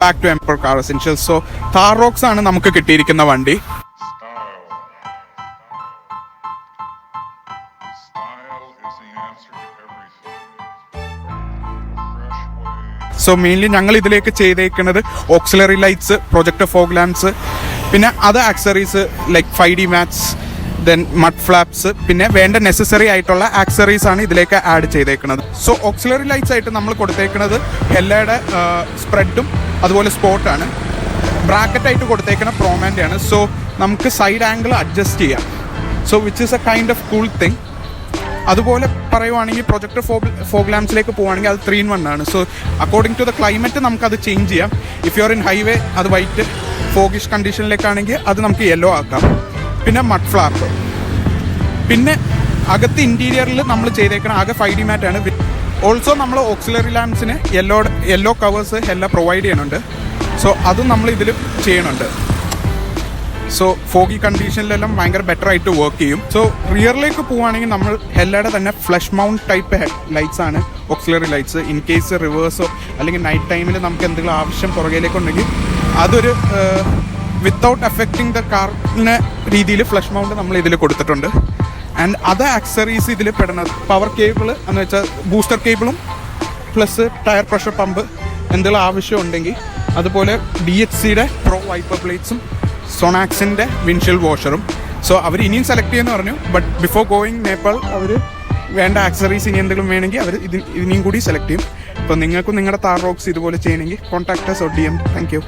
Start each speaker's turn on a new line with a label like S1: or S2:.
S1: Back to എംപർ car essentials. So Thar Roxx ആണ് നമുക്ക് കിട്ടിയിരിക്കുന്ന വണ്ടി. സോ മെയിൻലി ഞങ്ങൾ ഇതിലേക്ക് ചെയ്തേക്കുന്നത് auxiliary lights, projector fog lamps, പിന്നെ അത് accessories like 5D mats, then mud flaps, പിന്നെ വേണ്ട നെസസറി ആയിട്ടുള്ള ആക്സറീസ് ആണ് ഇതിലേക്ക് ആഡ് ചെയ്തേക്കുന്നത്. സോ ഓക്സിലറി ലൈറ്റ്സ് ആയിട്ട് നമ്മൾ കൊടുത്തേക്കുന്നത് ഹെല്ലയുടെ സ്പ്രെഡും അതുപോലെ സ്പോട്ടാണ്. ബ്രാക്കറ്റായിട്ട് കൊടുത്തേക്കുന്ന പ്രോമാൻ്റെ ആണ്. സോ നമുക്ക് സൈഡ് ആംഗിൾ അഡ്ജസ്റ്റ് ചെയ്യാം. So which is a kind of cool thing. അതുപോലെ പറയുവാണെങ്കിൽ പ്രൊജക്ടർ ഫോഗ് ലാംപ്സിലേക്ക് പോവുകയാണെങ്കിൽ അത് 3-in-1 ആണ്. So according to the climate നമുക്കത് ചേഞ്ച് ചെയ്യാം. If you are in highway അത് വൈറ്റ്, ഫോഗിഷ് കണ്ടീഷനിലേക്കാണെങ്കിൽ അത് നമുക്ക് യെല്ലോ ആക്കാം. പിന്നെ മഡ് ഫ്ലാപ്പ്, പിന്നെ അകത്ത് ഇൻറ്റീരിയറിൽ നമ്മൾ ചെയ്തേക്കണം ആകെ 5D മാറ്റാണ്. ഓൾസോ നമ്മൾ ഓക്സിലറി ലാംപ്സിന് യെല്ലോ കവേഴ്സ് എല്ലാം പ്രൊവൈഡ് ചെയ്യുന്നുണ്ട്. സോ അതും നമ്മൾ ഇതിൽ ചെയ്യണുണ്ട്. സോ ഫോഗി കണ്ടീഷനിലെല്ലാം ഭയങ്കര ബെറ്റർ ആയിട്ട് വർക്ക് ചെയ്യും. സോ റിയറിലേക്ക് പോവുകയാണെങ്കിൽ നമ്മൾ ഹെല്ലയുടെ തന്നെ ഫ്ലഷ് മൗണ്ട് ടൈപ്പ് ലൈറ്റ്സ് ആണ് ഓക്സിലറി ലൈറ്റ്സ്. ഇൻ കേസ് റിവേഴ്സോ അല്ലെങ്കിൽ നൈറ്റ് ടൈമിൽ നമുക്ക് എന്തെങ്കിലും ആവശ്യം പുറകിലേക്കുണ്ടെങ്കിൽ അതൊരു വിത്തൗട്ട് അഫക്റ്റിംഗ് ദ കാറിന് രീതിയിൽ ഫ്ലഷ് മൗണ്ട് നമ്മൾ ഇതിൽ കൊടുത്തിട്ടുണ്ട്. ആൻഡ് അത് ആക്സറീസ് ഇതിൽ പെടുന്നത് പവർ കേബിൾ എന്ന് വെച്ചാൽ ബൂസ്റ്റർ കേബിളും പ്ലസ് ടയർ പ്രഷർ പമ്പ് എന്തെങ്കിലും ആവശ്യമുണ്ടെങ്കിൽ, അതുപോലെ DHCയുടെ പ്രോ വൈപ്പർ പ്ലേറ്റ്സും സോണാക്സിൻ്റെ വിൻഷീൽഡ് വാഷറും. സോ അവർ ഇനിയും സെലക്ട് ചെയ്യുമെന്ന് പറഞ്ഞു. ബട്ട് ബിഫോർ ഗോയിങ് നേപ്പാൾ അവർ വേണ്ട ആക്സറീസ് ഇനി എന്തെങ്കിലും വേണമെങ്കിൽ അവർ ഇനിയും കൂടി സെലക്ട് ചെയ്യും. അപ്പോൾ നിങ്ങൾക്കും നിങ്ങളുടെ താർ റോക്സ് ഇതുപോലെ ചെയ്യണമെങ്കിൽ contact us or DM. Thank you.